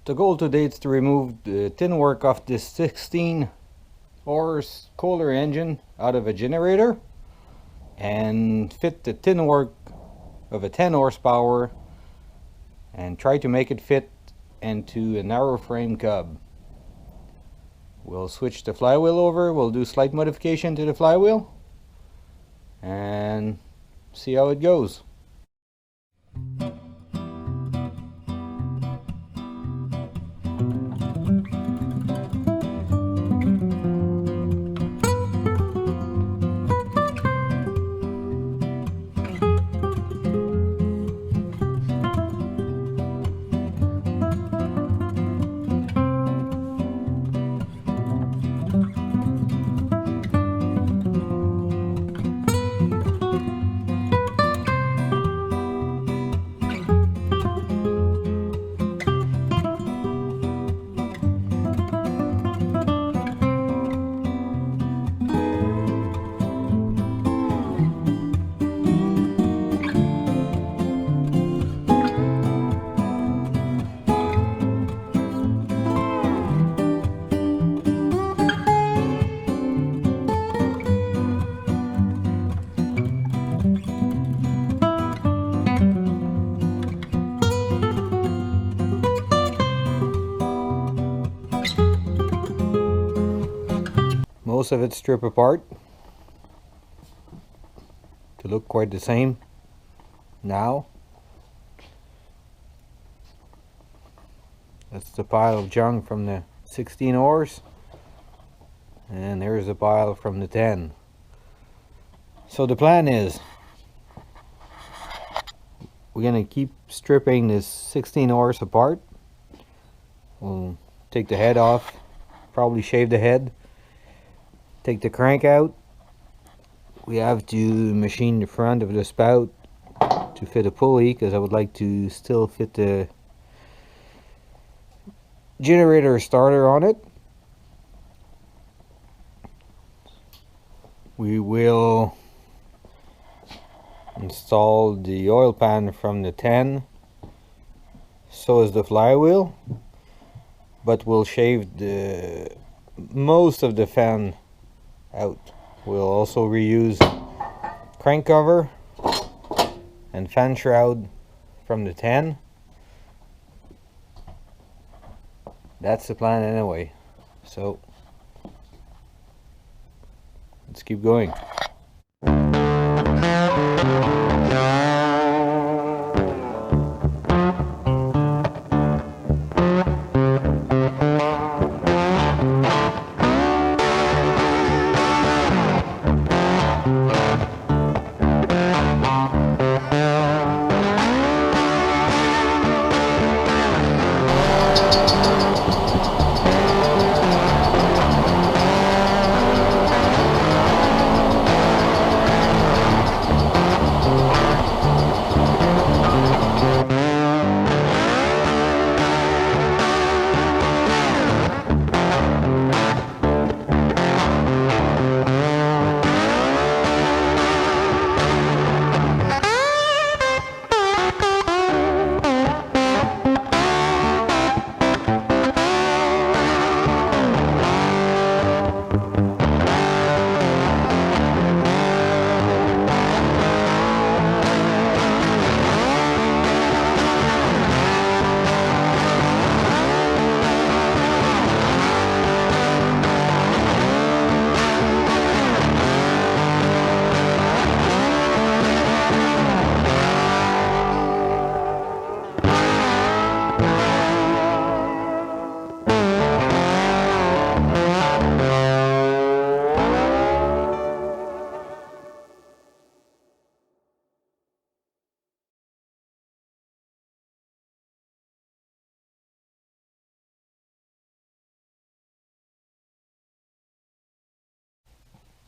The goal today is to remove the tin work off this 16 horse Kohler engine out of a generator and fit the tin work of a 10 horsepower and try to make it fit into a narrow frame cub. We'll switch the flywheel over, we'll do slight modification to the flywheel and see how it goes. Most of it strip apart to look quite the same now. That's the pile of junk from the 16 horse, and here's the pile from the 10. So the plan is we're gonna keep stripping this 16 horse apart. We'll take the head off, probably shave the head. Take the crank out. We have to machine the front of the spout to fit a pulley because I would like to still fit the generator starter on it. We will install the oil pan from the 10. So is the flywheel, but we'll shave the most of the fan out. We'll also reuse crank cover and fan shroud from the 10. That's the plan anyway, so let's keep going.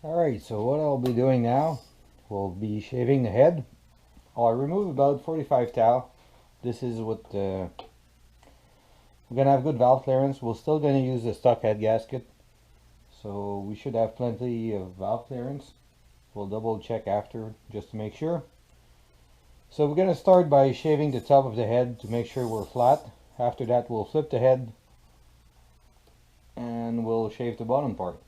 Alright, so what I'll be doing now, we'll be shaving the head. I'll remove about 45 thou. This is what we're gonna have good valve clearance. We're still gonna use the stock head gasket, so we should have plenty of valve clearance. We'll double check after just to make sure. So we're gonna start by shaving the top of the head to make sure we're flat, After that we'll flip the head and we'll shave the bottom part.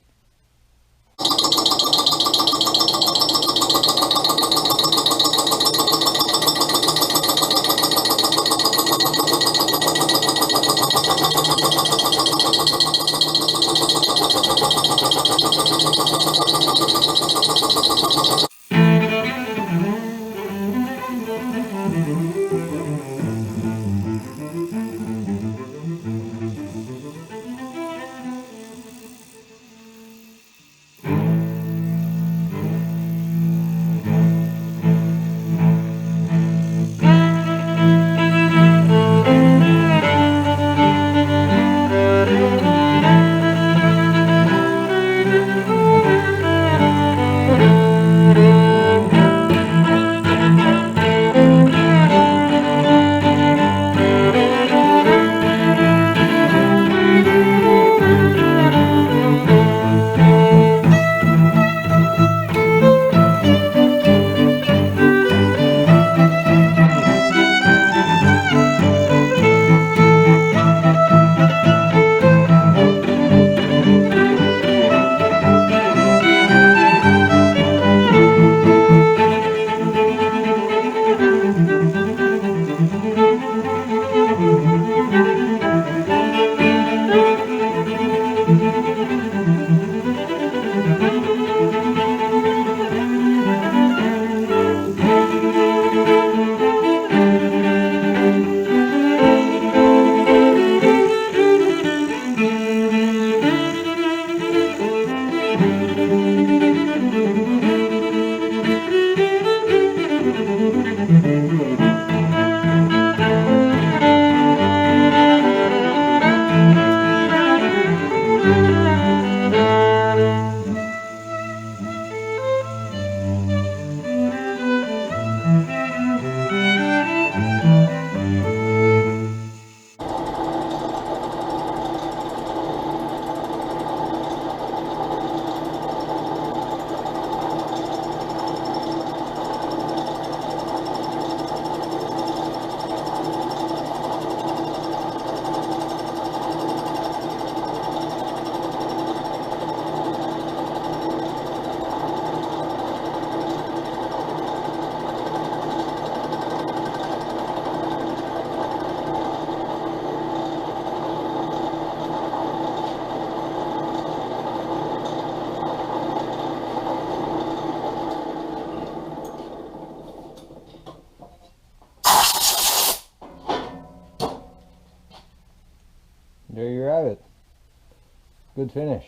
There you have it. Good finish.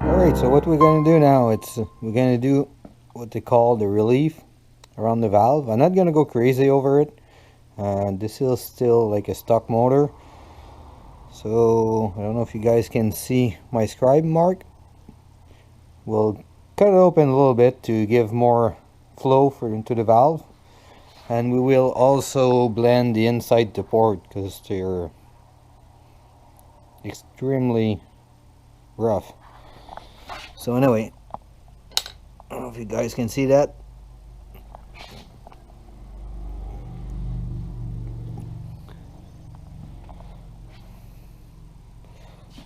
Alright, so what we're going to do now, we're going to do what they call the relief around the valve. I'm not going to go crazy over it. This is still like a stock motor. So, I don't know if you guys can see my scribe mark. We'll cut it open a little bit to give more flow into the valve. And we will also blend the inside the port because they're extremely rough. So anyway, I don't know if you guys can see that.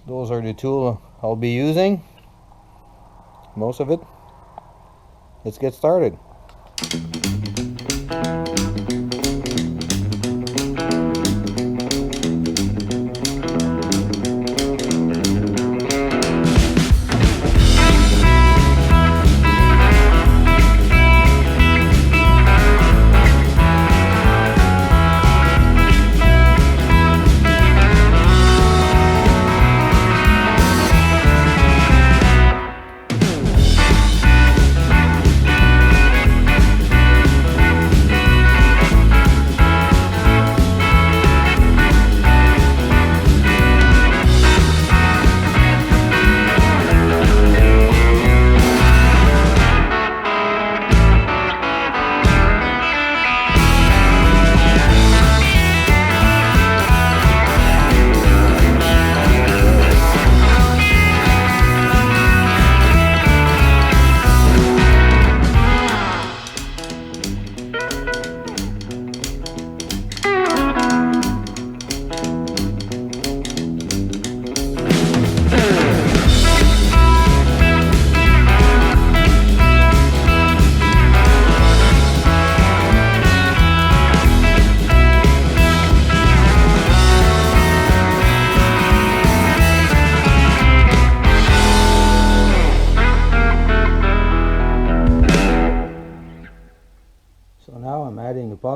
Those are the tools I'll be using. Most of it. Let's get started.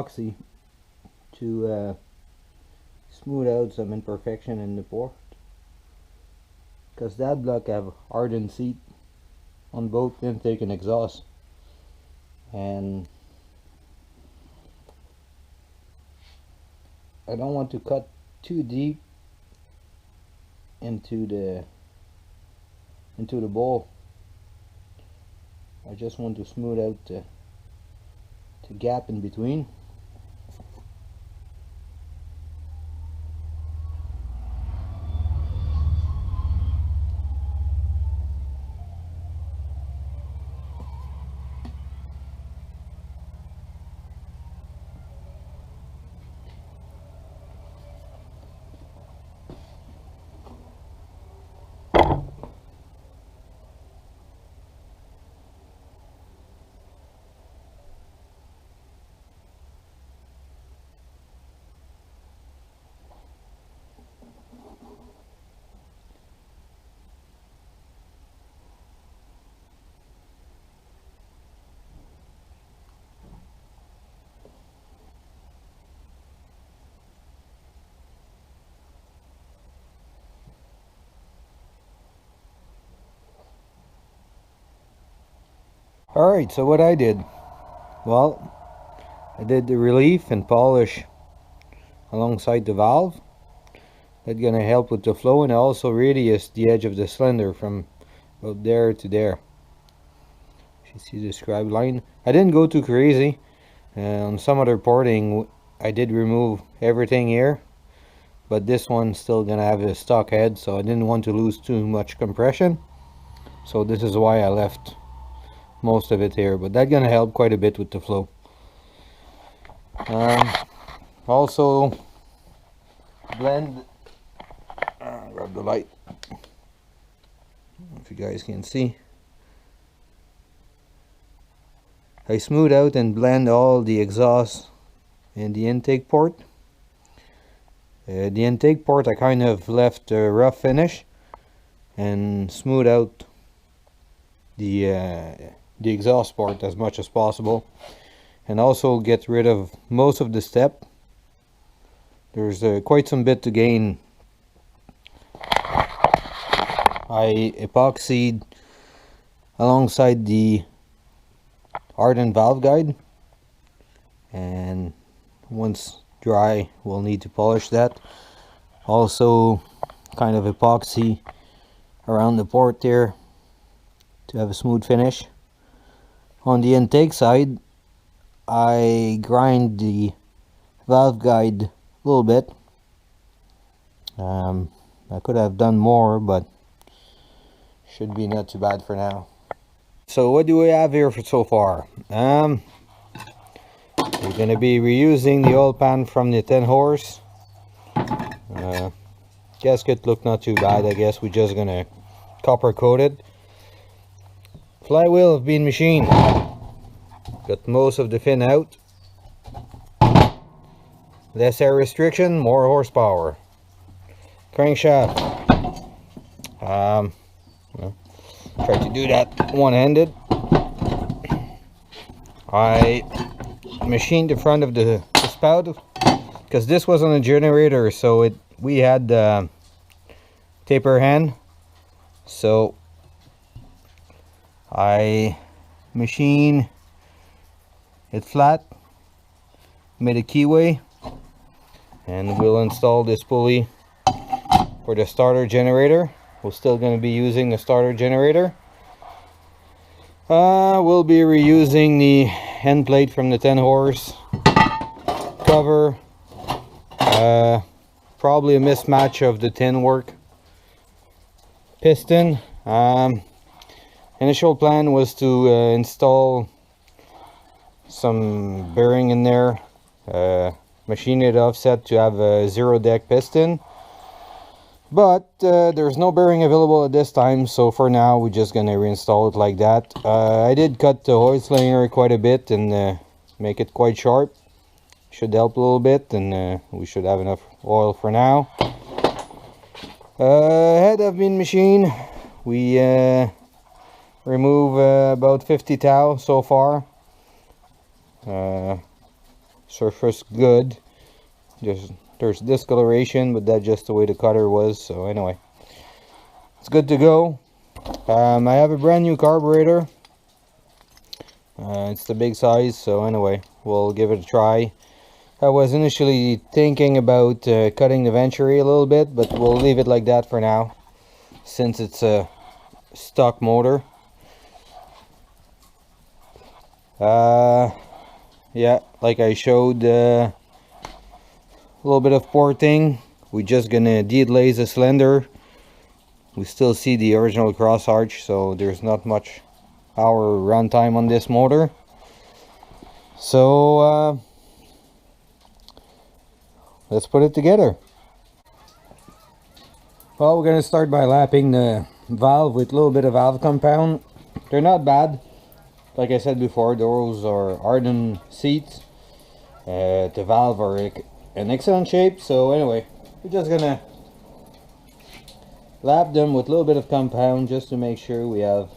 epoxy to smooth out some imperfection in the port, because that block have hardened seat on both intake and exhaust, and I don't want to cut too deep into the bowl. I just want to smooth out the gap in between. Alright, so what I did, well, I did the relief and polish alongside the valve. That's gonna help with the flow, and I also radius the edge of the cylinder from about there to there. You see the scribe line. I didn't go too crazy. On some other porting I did remove everything here, but this one's still gonna have a stock head, so I didn't want to lose too much compression, so this is why I left most of it here, but that's gonna help quite a bit with the flow. Also blend, grab the light if you guys can see. I smooth out and blend all the exhaust and the intake port. The intake port I kind of left a rough finish and smooth out the exhaust port as much as possible, and also get rid of most of the step. There's quite some bit to gain. I epoxied alongside the hardened valve guide, and once dry we'll need to polish that. Also kind of epoxy around the port there to have a smooth finish. On the intake side, I grind the valve guide a little bit. I could have done more, but should be not too bad for now. So what do we have here for so far? We're going to be reusing the oil pan from the 10 horse. Gasket look not too bad. I guess we're just going to copper coat it. Flywheel have been machined. Got most of the fin out. Less air restriction, more horsepower. Crankshaft. Try to do that one-handed. I machined the front of the spout because this was on a generator, so we had taper hand, so I machine it flat, made a keyway, and we'll install this pulley for the starter generator. We're still going to be using the starter generator. We'll be reusing the end plate from the 10 horse cover. Probably a mismatch of the tinwork piston. Initial plan was to install some bearing in there, machine it offset to have a zero deck piston, but there's no bearing available at this time, so for now we're just gonna reinstall it like that. I did cut the oil slinger quite a bit and make it quite sharp. Should help a little bit, and we should have enough oil for now. Head have been machined. We remove about 50 thou so far. surface good. There's discoloration, but that's just the way the cutter was. So anyway, it's good to go. I have a brand new carburetor. It's the big size, so anyway, we'll give it a try. I was initially thinking about cutting the Venturi a little bit, but we'll leave it like that for now, since it's a stock motor. Yeah, like I showed, a little bit of porting. We're just gonna deglaze the cylinder. We still see the original cross arch, so there's not much hour runtime on this motor. So let's put it together. Well, we're gonna start by lapping the valve with a little bit of valve compound. They're not bad. Like I said before, those are hardened seats. The valve are in excellent shape. So anyway, we're just gonna lap them with a little bit of compound just to make sure we have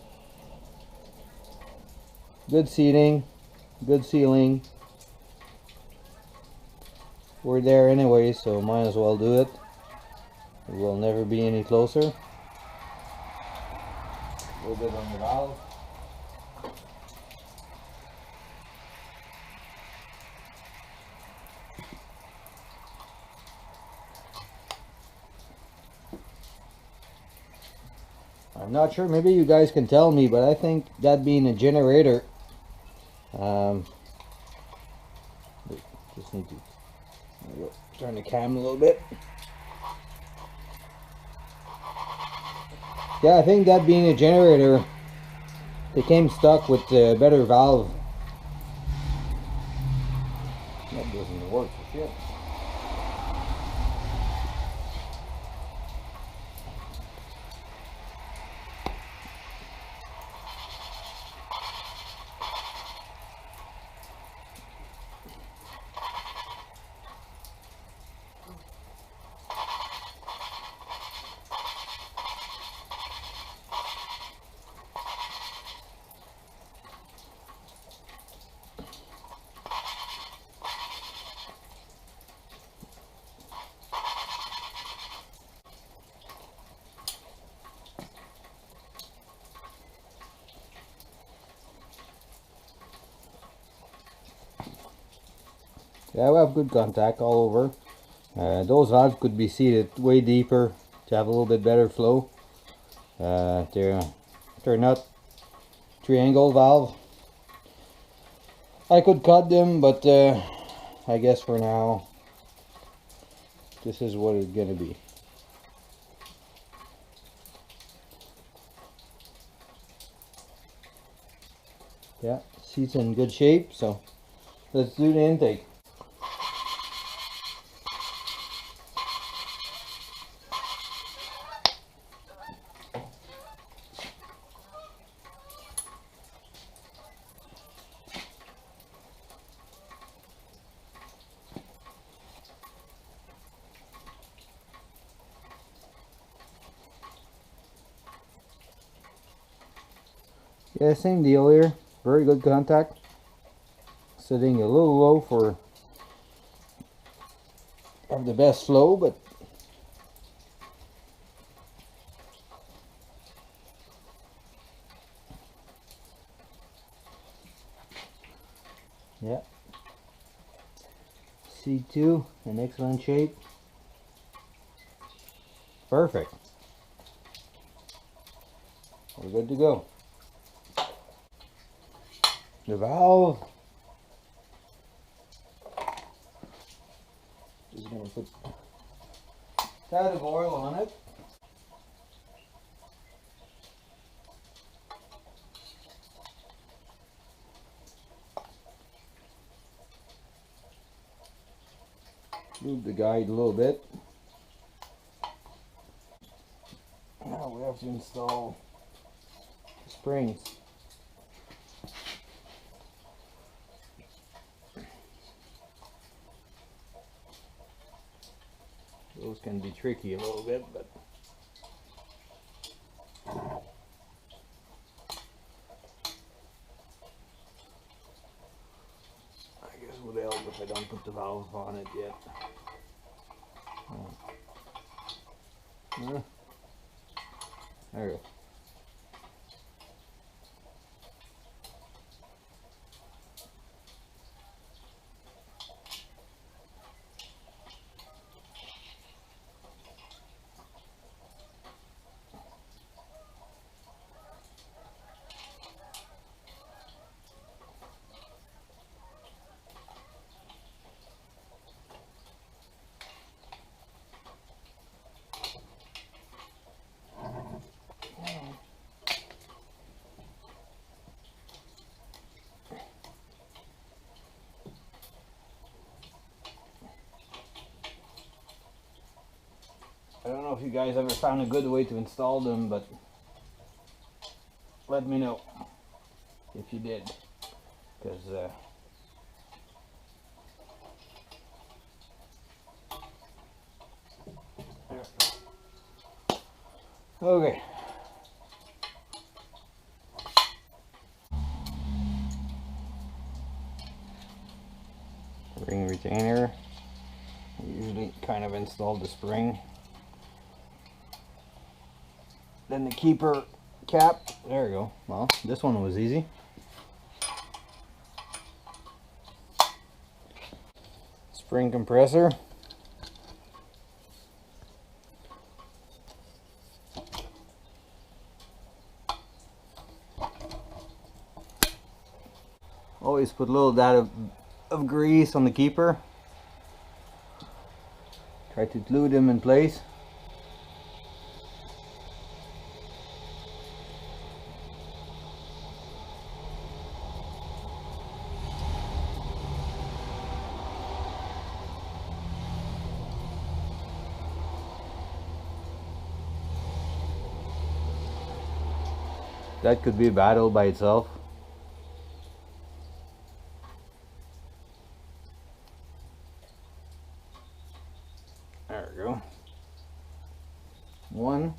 good seating, good sealing. We're there anyway, so might as well do it. It will never be any closer. A little bit on the valve. I'm not sure, maybe you guys can tell me, but I think that being a generator, just need to turn the cam a little bit. Yeah, I think that being a generator, they came stuck with a better valve. That doesn't work for shit. Yeah, we have good contact all over. Those valves could be seated way deeper to have a little bit better flow. They're not triangle valve. I could cut them, but I guess for now this is what it's gonna be. Yeah, seat's in good shape, so let's do the intake. Yeah, same deal here. Very good contact. Sitting a little low for have the best flow, but yeah. C2 in excellent shape. Perfect. We're good to go. The valve. Just gonna put a tad of oil on it. Move the guide a little bit. Now we have to install the springs. Those can be tricky a little bit, but I guess we'll be able to if I don't put the valve on it yet. There we go. I don't know if you guys ever found a good way to install them, but let me know if you did, because okay. Ring retainer. I usually kind of install the spring. Then the keeper cap. There we go. Well, this one was easy. Spring compressor. Always put a little dab of grease on the keeper. Try to glue them in place. That could be a battle by itself. There we go. One.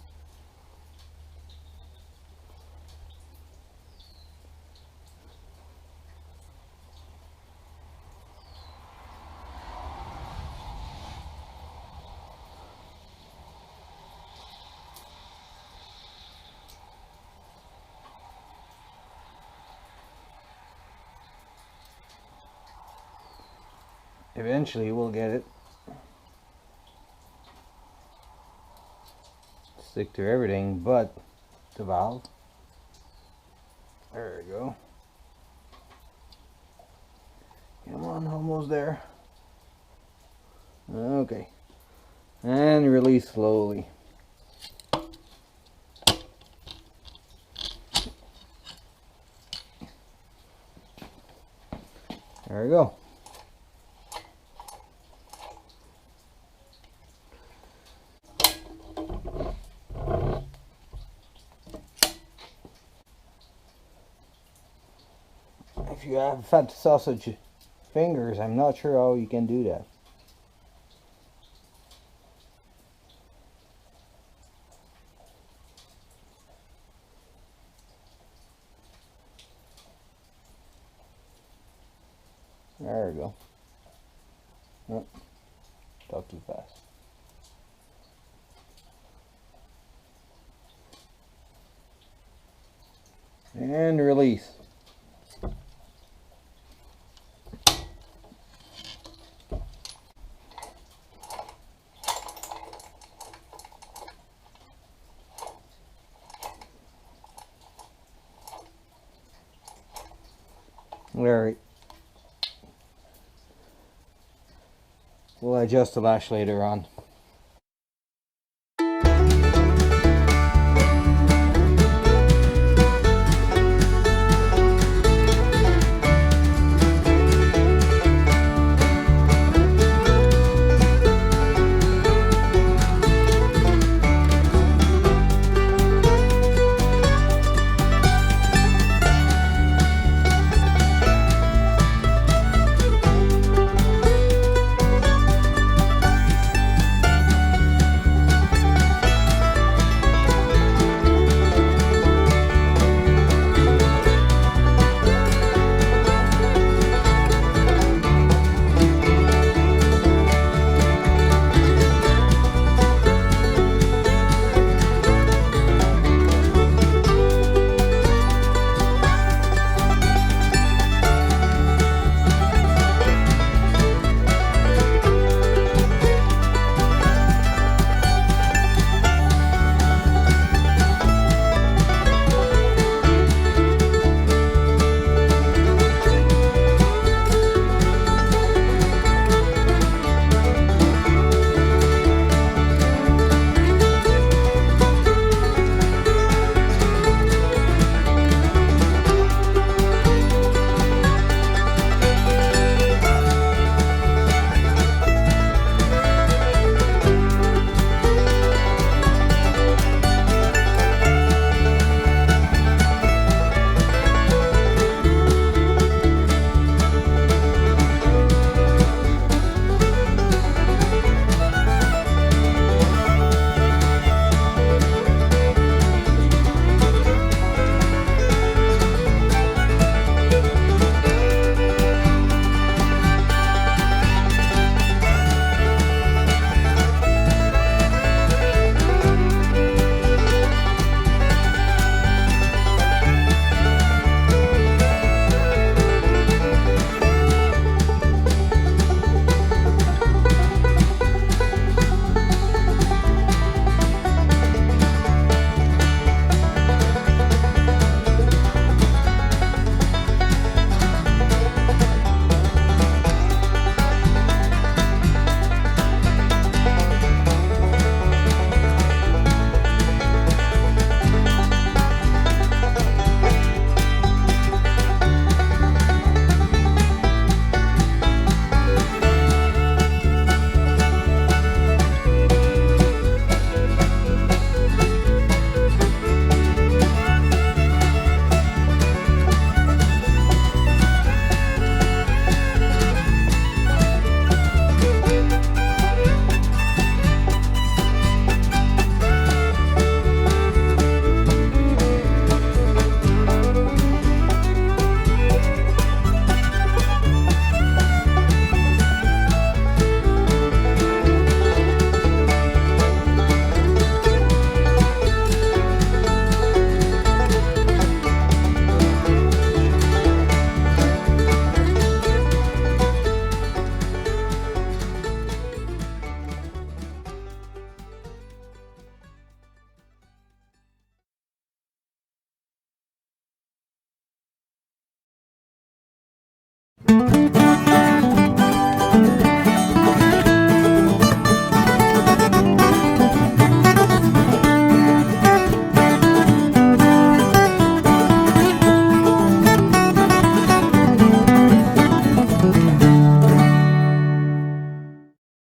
Eventually we'll get it. Stick to everything but the valve. There we go. Come on, almost there. Okay. And release slowly. There we go. If you have fat sausage fingers, I'm not sure how you can do that. There we go. Oh, talk too fast. And release. Larry. We'll adjust the lash later on.